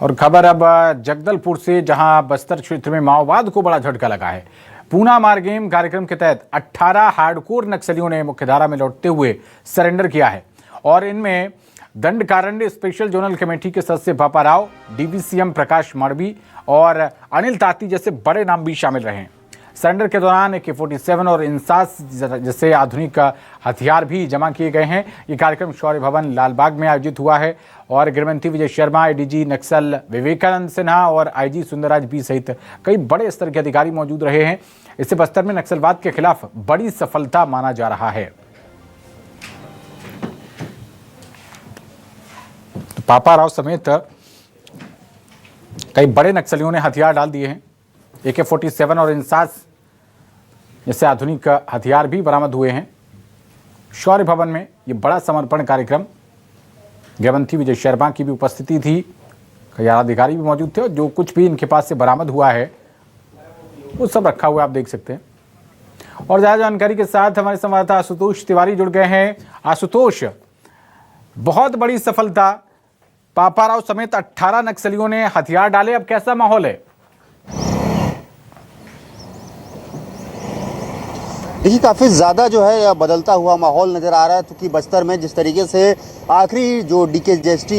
और खबर अब जगदलपुर से, जहां बस्तर क्षेत्र में माओवाद को बड़ा झटका लगा है। पूना मारगेम कार्यक्रम के तहत 18 हार्डकोर नक्सलियों ने मुख्यधारा में लौटते हुए सरेंडर किया है और इनमें दंडकारण्य स्पेशल जोनल कमेटी के सदस्य बापा राव, डीवीसीएम प्रकाश मड़वी और अनिल ताती जैसे बड़े नाम भी शामिल रहे हैं। सरेंडर के दौरान AK-47 और इंसास जैसे आधुनिक हथियार भी जमा किए गए हैं। ये कार्यक्रम शौर्य भवन लालबाग में आयोजित हुआ है और गृहमंत्री विजय शर्मा, ADG नक्सल विवेकानंद सिन्हा और IG सुंदरराज बी सहित कई बड़े स्तर के अधिकारी मौजूद रहे हैं। इससे बस्तर में नक्सलवाद के खिलाफ बड़ी सफलता माना जा रहा है। तो पापा राव समेत कई बड़े नक्सलियों ने हथियार डाल दिए हैं। AK-47 और इंसास जैसे आधुनिक हथियार भी बरामद हुए हैं। शौर्य भवन में ये बड़ा समर्पण कार्यक्रम, गृहमंत्री विजय शर्मा की भी उपस्थिति थी, कई अधिकारी भी मौजूद थे और जो कुछ भी इनके पास से बरामद हुआ है वो सब रखा हुआ आप देख सकते हैं। और ज़्यादा जानकारी के साथ हमारे संवाददाता आशुतोष तिवारी जुड़ गए हैं। आशुतोष, बहुत बड़ी सफलता, पापा राव समेत 18 नक्सलियों ने हथियार डाले, अब कैसा माहौल है? देखिए, काफ़ी ज़्यादा जो है बदलता हुआ माहौल नज़र आ रहा है, क्योंकि बस्तर में जिस तरीके से आखिरी जो DKJST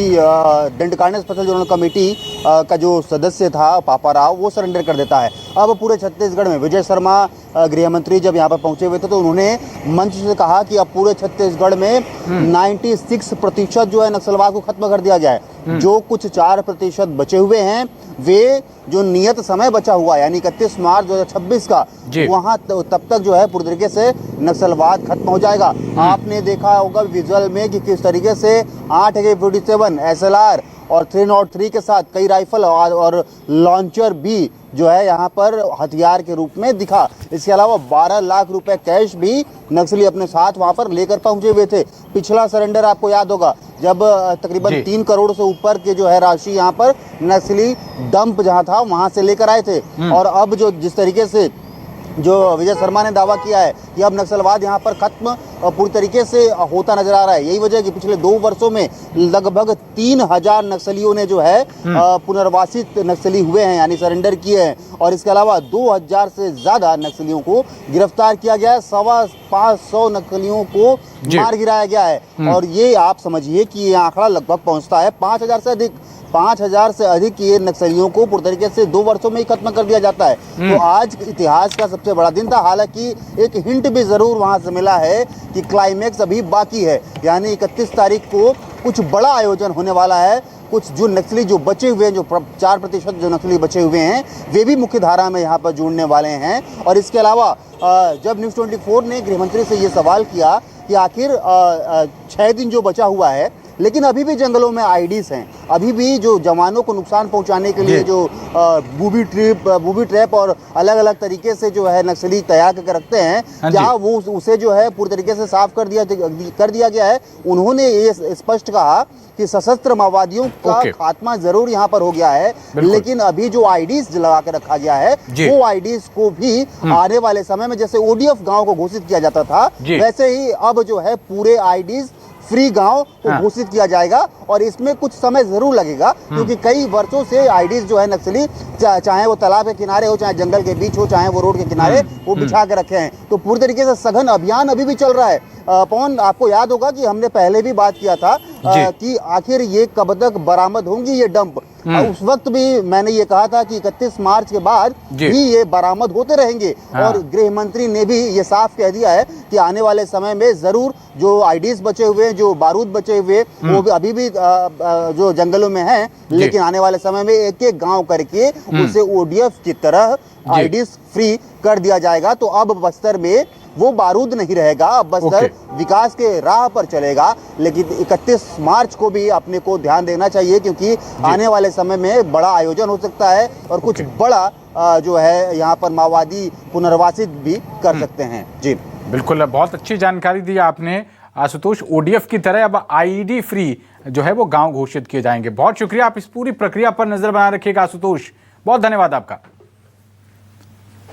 Dandakaranya special zonal committee का जो सदस्य था पापा राव, वो सरेंडर कर देता है। अब पूरे छत्तीसगढ़ में विजय शर्मा गृह मंत्री जब यहाँ पर पहुंचे हुए थे तो उन्होंने मंच से कहा कि अब पूरे छत्तीसगढ़ में 96% जो है नक्सलवाद को खत्म कर दिया जाए। जो कुछ 4% बचे हुए हैं, वे जो नियत समय बचा हुआ है यानी 31 मार्च 2026 का, वहां तब तक जो है पूरी तरीके से नक्सलवाद खत्म हो जाएगा। आपने देखा होगा विजुअल में कि किस तरीके से 8 AK-47 SLR और 303 के साथ कई राइफल और लॉन्चर भी जो है यहाँ पर हथियार के रूप में दिखा। इसके अलावा 12 लाख रुपए कैश भी नक्सली अपने साथ वहाँ पर लेकर पहुंचे हुए थे। पिछला सरेंडर आपको याद होगा जब तकरीबन 3 करोड़ से ऊपर के जो है राशि यहाँ पर नक्सली डंप जहाँ था वहाँ से लेकर आए थे। और अब जो जिस तरीके से जो विजय शर्मा ने दावा किया है कि अब नक्सलवाद यहाँ पर खत्म पूरी तरीके से होता नजर आ रहा है। यही वजह है कि पिछले 2 वर्षों में लगभग 3000 नक्सलियों ने जो है पुनर्वासित नक्सली हुए हैं यानी सरेंडर किए हैं। और इसके अलावा 2000 से ज्यादा नक्सलियों को गिरफ्तार किया गया है, 550 नक्सलियों को मार गिराया गया है। और ये आप समझिए कि ये आंकड़ा लगभग पहुंचता है 5000 से अधिक। 5000 से अधिक ये नक्सलियों को पूरी तरीके से 2 वर्षों में ही खत्म कर दिया जाता है। तो आज इतिहास का सबसे बड़ा दिन था। हालांकि एक हिंट भी जरूर वहां से मिला है कि क्लाइमेक्स अभी बाकी है, यानी 31 तारीख को कुछ बड़ा आयोजन होने वाला है। कुछ जो नक्सली जो बचे हुए हैं, जो 4% जो नक्सली बचे हुए हैं, वे भी मुख्य धारा में यहाँ पर जुड़ने वाले हैं। और इसके अलावा जब न्यूज़ 24 ने गृहमंत्री से ये सवाल किया कि आखिर 6 दिन जो बचा हुआ है, लेकिन अभी भी जंगलों में IDs हैं, अभी भी जो जवानों को नुकसान पहुंचाने के लिए जो बूबी ट्रैप और अलग अलग तरीके से जो है नक्सली तैयार करके रखते हैं, क्या वो उसे जो है पूरी तरीके से साफ कर दिया गया है। उन्होंने ये स्पष्ट कहा कि सशस्त्र माओवादियों का खात्मा जरूर यहाँ पर हो गया है, लेकिन अभी जो IDs लगा के रखा गया है वो IDs को भी आने वाले समय में जैसे ODF गाँव को घोषित किया जाता था, वैसे ही अब जो है पूरे IDs फ्री गांव को घोषित किया जाएगा। और इसमें कुछ समय जरूर लगेगा, क्योंकि कई वर्षों से IDs जो है नक्सली चाहे वो तालाब के किनारे हो, चाहे जंगल के बीच हो, चाहे वो रोड के किनारे वो बिछा के रखे हैं। तो पूरी तरीके से सघन अभियान अभी भी चल रहा है। पवन, आपको याद होगा कि हमने पहले भी बात किया था कि आखिर ये कब तक बरामद होंगी ये डंप। उस वक्त भी मैंने ये कहा था कि 31 मार्च के बाद भी ये बरामद होते रहेंगे। और गृह मंत्री ने भी ये साफ कह दिया है कि आने वाले समय में जरूर जो IDs बचे हुए, जो बारूद बचे हुए, वो भी अभी भी जो जंगलों में हैं, लेकिन आने वाले समय में एक-एक गांव करके उसे ODF की तरह IDs फ्री कर दिया जाएगा। तो अब बस्तर में वो बारूद नहीं रहेगा, अब बस्तर विकास के राह पर चलेगा। लेकिन 31 मार्च को भी अपने को ध्यान देना चाहिए, क्योंकि आने वाले समय में बड़ा आयोजन हो सकता है और कुछ बड़ा जो है यहाँ पर माओवादी पुनर्वासित भी कर सकते हैं। जी बिल्कुल, बहुत अच्छी जानकारी दी आपने आशुतोष। ODF की तरह अब ID फ्री जो है वो गांव घोषित किए जाएंगे। बहुत शुक्रिया, आप इस पूरी प्रक्रिया पर नजर बना रखिएगा आशुतोष, बहुत धन्यवाद आपका।